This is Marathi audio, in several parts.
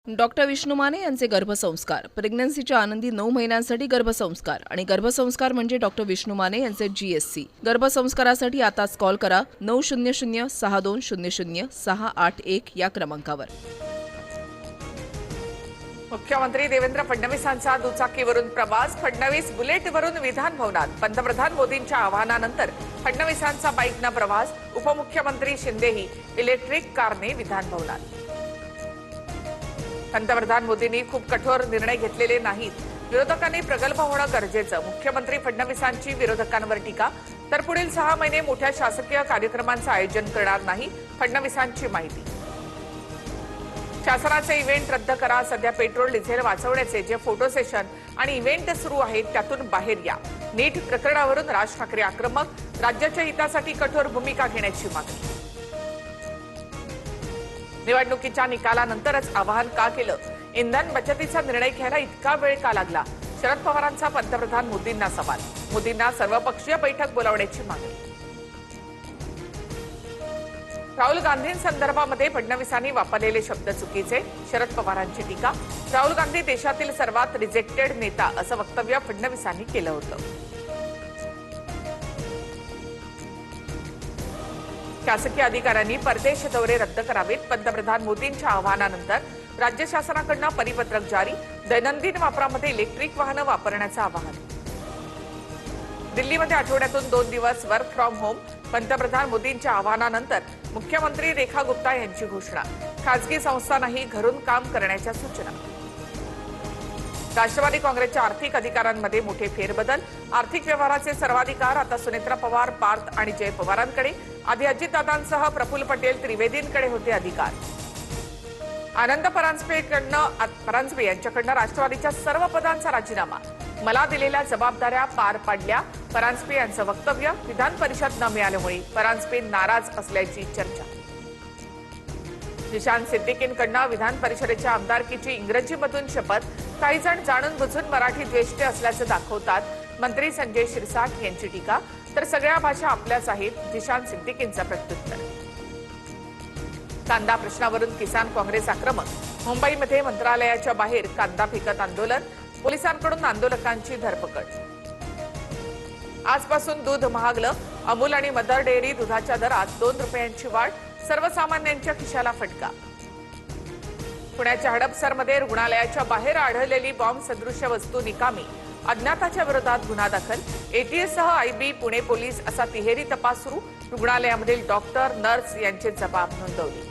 डॉक्टर विष्णू माने यांचे गर्भसंस्कार, प्रेग्नन्सीच्या आनंदी 9 महिन्यांसाठी गर्भसंस्कार आणि गर्भसंस्कार म्हणजे डॉक्टर विष्णू माने यांचे GSC। गर्भसंस्कारासाठी आताच कॉल करा 900-6200-681 या क्रमांकावर। मुख्यमंत्री देवेंद्र फडणवीसांचा दुचाकीवरून प्रवास, फडणवीस बुलेटवरून विधान भवनात। पंतप्रधान मोदींच्या आवाहनानंतर फडणवीसांचा बाईकनं प्रवास, उपमुख्यमंत्री शिंदेही इलेक्ट्रिक कारने विधान भवनात। पंतप्रधान मोदींनी खूप कठोर निर्णय घेतलेले नाहीत, विरोधकांनी प्रगल्भ होणं गरजेचं। मुख्यमंत्री फडणवीसांची विरोधकांवर टीका, तर पुढील 6 महिने मोठ्या शासकीय कार्यक्रमांचं आयोजन करणार नाही, फडणवीसांची माहिती। शासनाचे इव्हेंट रद्द करा, सध्या पेट्रोल डिझेल वाचवण्याचे जे फोटो सेशन आणि इव्हेंट सुरू आहेत त्यातून बाहेर या। नीट प्रकरणावरून राज ठाकरे आक्रमक, राज्याच्या हितासाठी कठोर भूमिका घेण्याची मागणी। निवडणुकीच्या निकालानंतरच आवाहन का केलं, इंधन बचतीचा निर्णय घ्यायला इतका वेळ का लागला, शरद पवारांचा पंतप्रधान मोदींना सवाल। मोदींना सर्वपक्षीय बैठक बोलावण्याची मागणी। राहुल गांधींसंदर्भामध्ये फडणवीसांनी वापरलेले शब्द चुकीचे, शरद पवारांची टीका। राहुल गांधी देशातील सर्वात रिजेक्टेड नेता असं वक्तव्य फडणवीसांनी केलं होतं। शासकीय अधिकाऱ्यांनी परदेश दौरे रद्द करावेत, पंतप्रधान मोदींच्या आवाहनानंतर राज्य शासनाकडून परिपत्रक जारी। दैनंदिन वापरामध्ये इलेक्ट्रिक वाहनं वापरण्याचं आवाहन। दिल्लीमध्ये आठवड्यातून 2 दिवस वर्क फ्रॉम होम, पंतप्रधान मोदींच्या आवाहनानंतर मुख्यमंत्री रेखा गुप्ता यांची घोषणा। खासगी संस्थांनाही घरून काम करण्याच्या सूचना। राष्ट्रवादी काँग्रेसच्या आर्थिक अधिकारांमध्ये मोठे फेरबदल, आर्थिक व्यवहाराचे सर्वाधिकार आता सुनेत्रा पवार, पार्थ आणि जय पवारांकडे। आधी अजितदादांसह प्रफुल्ल पटेल, त्रिवेदींकडे होते अधिकार। आनंद परांजपे यांच्याकडनं राष्ट्रवादीच्या सर्व पदांचा राजीनामा, मला दिलेल्या जबाबदाऱ्या पार पाडल्या, परांजपे यांचं वक्तव्य। विधान परिषद न मिळाल्यामुळे परांजपे नाराज असल्याची चर्चा। जिशान सिद्दीकींकडनं विधान परिषदेच्या आमदारकीची इंग्रजीमधून शपथ, काही जण जाणून बुजून मराठी द्वेष्टे असल्याचं दाखवतात, मंत्री संजय शिरसाट यांची टीका। तर सगळ्या भाषा आपल्याच आहेत, जिशान सिद्दीकींचं प्रत्युत्तर। कांदा प्रश्नावरून किसान काँग्रेस आक्रमक, मुंबईमध्ये मंत्रालयाच्या बाहेर कांदा फेकत आंदोलन, पोलिसांकडून आंदोलकांची धरपकड। आजपासून दूध महागलं, अमूल आणि मदर डेअरी दुधाच्या दरात 2 रुपयांची वाढ, सर्वसामान्यांच्या खिशाला फटका। पुण्याच्या हडपसरमध्ये रुग्णालयाच्या बाहेर आढळलेली बॉम्ब सदृश्य वस्तू निकामी, अज्ञाताच्या विरोधात गुन्हा दाखल। एटीएससह IB, पुणे पोलीस असा तिहेरी तपास सुरू, रुग्णालयामधील डॉक्टर, नर्स यांचे जबाब नोंदवले।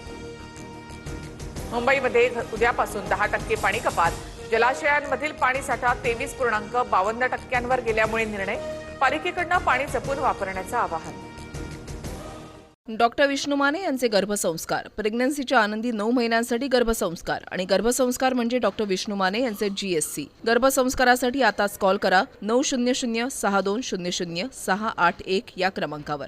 मुंबईमध्ये उद्यापासून 10% पाणी कपात, जलाशयांमधील पाणीसाठा 23.52% गेल्यामुळे निर्णय, पालिकेकडून पाणी जपून वापरण्याचं आवाहन। डॉक्टर विष्णू माने यांचे गर्भसंस्कार, प्रेग्नन्सीच्या आनंदी 9 महिन्यांसाठी गर्भसंस्कार आणि गर्भसंस्कार म्हणजे डॉक्टर विष्णू माने यांचे GSC। गर्भसंस्कारासाठी आताच कॉल करा 900-6200-681 या क्रमांकावर।